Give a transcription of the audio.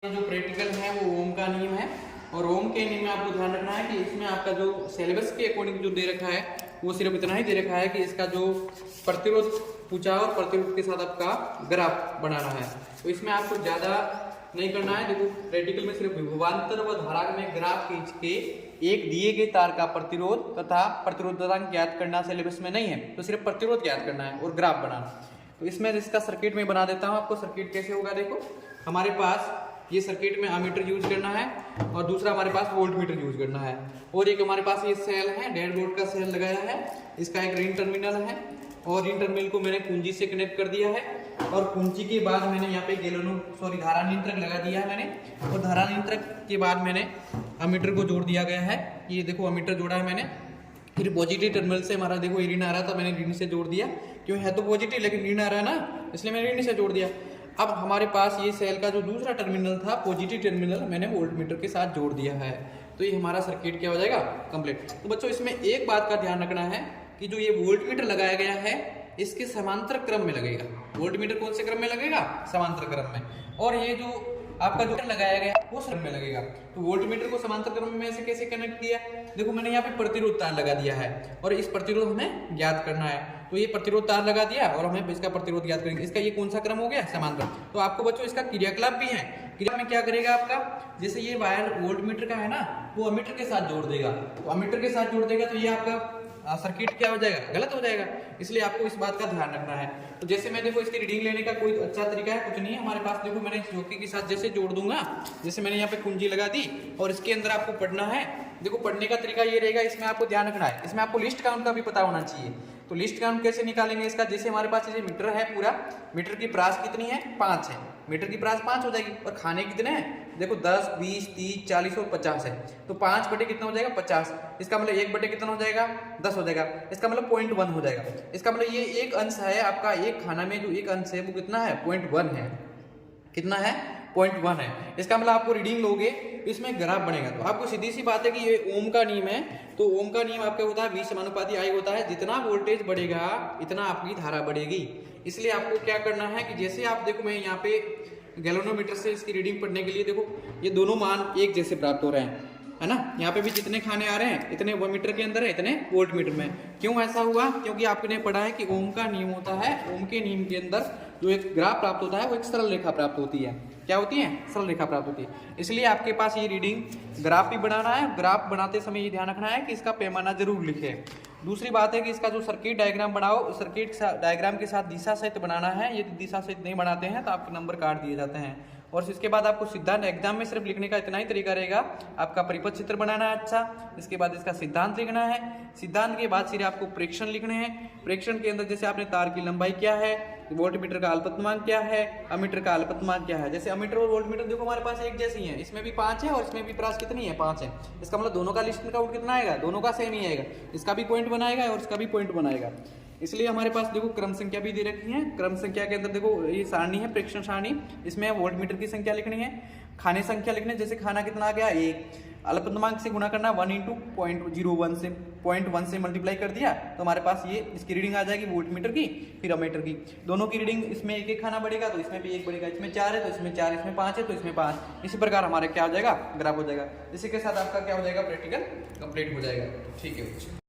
ये जो प्रैक्टिकल है वो ओम का नियम है और ओम के नियम में आपको ध्यान रखना है कि इसमें आपका जो सिलेबस के अकॉर्डिंग जो दे रखा है वो सिर्फ इतना ही दे रखा है कि इसका जो प्रतिरोध पूछा और प्रतिरोध के साथ आपका ग्राफ बनाना है। तो इसमें आपको ज्यादा नहीं करना है। देखो प्रैक्टिकल में सिर्फ विभवांतर व धारा में ग्राफ खींच के एक दिए गए तार का प्रतिरोध तथा प्रतिरोधकता ज्ञात करना सिलेबस में नहीं है, तो सिर्फ प्रतिरोध ज्ञात करना है और ग्राफ बनाना। तो इसमें इसका सर्किट में बना देता हूँ आपको। सर्किट कैसे होगा, देखो हमारे पास ये सर्किट में अमीटर यूज करना है और दूसरा हमारे पास वोल्ट मीटर यूज करना है और एक हमारे पास ये सेल है, 1.5 वोल्ट का सेल लगाया है। इसका एक रिंग टर्मिनल है और रिंग टर्मिनल को मैंने कुंजी से कनेक्ट कर दिया है और कुंजी के बाद मैंने यहाँ पे धारा नियंत्रक लगा दिया है मैंने, और धारा नियंत्रक के बाद मैंने अमीटर को जोड़ दिया गया है। ये देखो अमीटर जोड़ा है मैंने। फिर पॉजिटिव टर्मिनल से हमारा देखो ऋण आ रहा था, मैंने ऋण से जोड़ दिया, क्यों है तो पॉजिटिव लेकिन ऋण आ रहा है ना, इसलिए मैंने ऋण से जोड़ दिया। अब हमारे पास ये सेल का जो दूसरा टर्मिनल था पॉजिटिव टर्मिनल मैंने वोल्ट मीटर के साथ जोड़ दिया है। तो ये हमारा सर्किट क्या हो जाएगा, कंप्लीट। तो बच्चों इसमें एक बात का ध्यान रखना है कि जो ये वोल्ट मीटर लगाया गया है इसके समांतर क्रम में लगेगा। वोल्ट मीटर कौन से क्रम में लगेगा, समांतर क्रम में। और ये जो आपका जो लगाया गया वो क्रम में लगेगा। तो वोल्ट मीटर को समांतर क्रम में ऐसे कैसे कनेक्ट किया, देखो मैंने यहाँ पे प्रतिरोध तार लगा दिया है और इस प्रतिरोध हमें ज्ञात करना है। तो ये प्रतिरोध तार लगा दिया और हमें इसका प्रतिरोध ज्ञात करेंगे। इसका ये कौन सा क्रम हो गया, समांतर। तो आपको बच्चों इसका क्रियाकलाप भी है। क्रिया में क्या करेगा आपका, जैसे ये वायर वोल्ट मीटर का है ना, वो अमीटर के साथ जोड़ देगा। तो अमीटर के साथ जोड़ देगा तो ये आपका सर्किट क्या हो जाएगा, गलत हो जाएगा। इसलिए आपको इस बात का ध्यान रखना है। तो जैसे मैं देखो इसकी रीडिंग लेने का कोई अच्छा तरीका है, कुछ नहीं है हमारे पास। देखो मैंने चौकी के साथ जैसे जोड़ दूंगा, जैसे मैंने यहाँ पे कुंजी लगा दी और इसके अंदर आपको पढ़ना है। देखो पढ़ने का तरीका ये रहेगा, इसमें आपको ध्यान रखना है, इसमें आपको लिस्ट काउंट का भी पता होना चाहिए। तो लिस्ट काउंट कैसे निकालेंगे इसका, जैसे हमारे पास ये मीटर है पूरा, मीटर की प्रास कितनी है, 5 है। मीटर की प्रास 5 हो जाएगी और खाने कितने हैं, देखो 10, 20, 30, 40 और 50 है। तो 5 बटे कितना हो जाएगा, 50। इसका मतलब 1 बटे कितना हो जाएगा, 10 हो जाएगा। इसका मतलब 0.1 हो जाएगा। इसका मतलब ये एक अंश है आपका, एक खाना में जो एक अंश है वो कितना है, 0.1 है। कितना है, 0.1 है। इसका मतलब आपको रीडिंग लोगे इसमें ग्राफ बनेगा। तो आपको सीधी सी बात है कि ये ओम का नियम है। तो ओम का नियम आपका होता है V समानुपाती I होता है। जितना वोल्टेज बढ़ेगा इतना आपकी धारा बढ़ेगी। इसलिए आपको क्या करना है कि जैसे आप देखो मैं यहाँ पे गैल्वेनोमीटर से इसकी रीडिंग पढ़ने के लिए, देखो ये दोनों मान एक जैसे प्राप्त हो रहे हैं, है ना। यहाँ पे भी जितने खाने आ रहे हैं इतने वो मीटर के अंदर है, इतने वोल्ट मीटर में। क्यों ऐसा हुआ, क्योंकि आपने पढ़ा है कि ओम का नियम होता है। ओम के नियम के अंदर जो एक ग्राफ प्राप्त होता है वो एक सरल रेखा प्राप्त होती है। क्या होती है, सरल रेखा प्राप्त होती है। इसलिए आपके पास ये रीडिंग ग्राफ भी बनाना है। ग्राफ बनाते समय ये ध्यान रखना है कि इसका पैमाना जरूर लिखे। दूसरी बात है कि इसका जो सर्किट डायग्राम बनाओ, सर्किट डायग्राम के साथ दिशा सहित बनाना है। यदि दिशा सहित नहीं बनाते हैं तो आपके नंबर काट दिए जाते हैं। और इसके बाद आपको सिद्धांत, एग्जाम में सिर्फ लिखने का इतना ही तरीका रहेगा, आपका परिपथ चित्र बनाना है अच्छा। इसके बाद इसका सिद्धांत लिखना है। सिद्धांत के बाद सिर्फ आपको प्रेक्षण लिखने हैं। प्रेक्षण के अंदर जैसे आपने तार की लंबाई क्या है, वोल्ट मीटर का अल्पतमांक क्या है, अमीटर का अल्पतमांक क्या है। जैसे अमीटर और वोल्ट मीटर देखो हमारे पास एक जैसी है, इसमें भी 5 है और इसमें भी प्रास कितनी है, 5 है। इसका मतलब दोनों का लिस्ट काउंट कितना आएगा, दोनों का सेम ही आएगा। इसका भी पॉइंट बनाएगा और इसका भी पॉइंट बनाएगा। इसलिए हमारे पास देखो क्रम संख्या भी दे रखी है। क्रम संख्या के अंदर देखो ये सारणी है, प्रेक्षण सारणी। इसमें वोल्ट मीटर की संख्या लिखनी है, खाने संख्या लिखनी है। जैसे खाना कितना आ गया, 1। अल्पतमांक से गुणा करना 1 × 0.01 से 0.1 से मल्टीप्लाई कर दिया तो हमारे पास ये इसकी रीडिंग आ जाएगी वोल्ट मीटर की, फिर अमीटर की। दोनों की रीडिंग, इसमें एक खाना बढ़ेगा तो इसमें भी 1 बढ़ेगा। इसमें 4 है तो इसमें 4, इसमें 5 है तो इसमें 5। इसी प्रकार हमारे क्या हो जाएगा, ग्राफ हो जाएगा। इसी के साथ आपका क्या हो जाएगा, प्रैक्टिकल कंप्लीट हो जाएगा। ठीक है।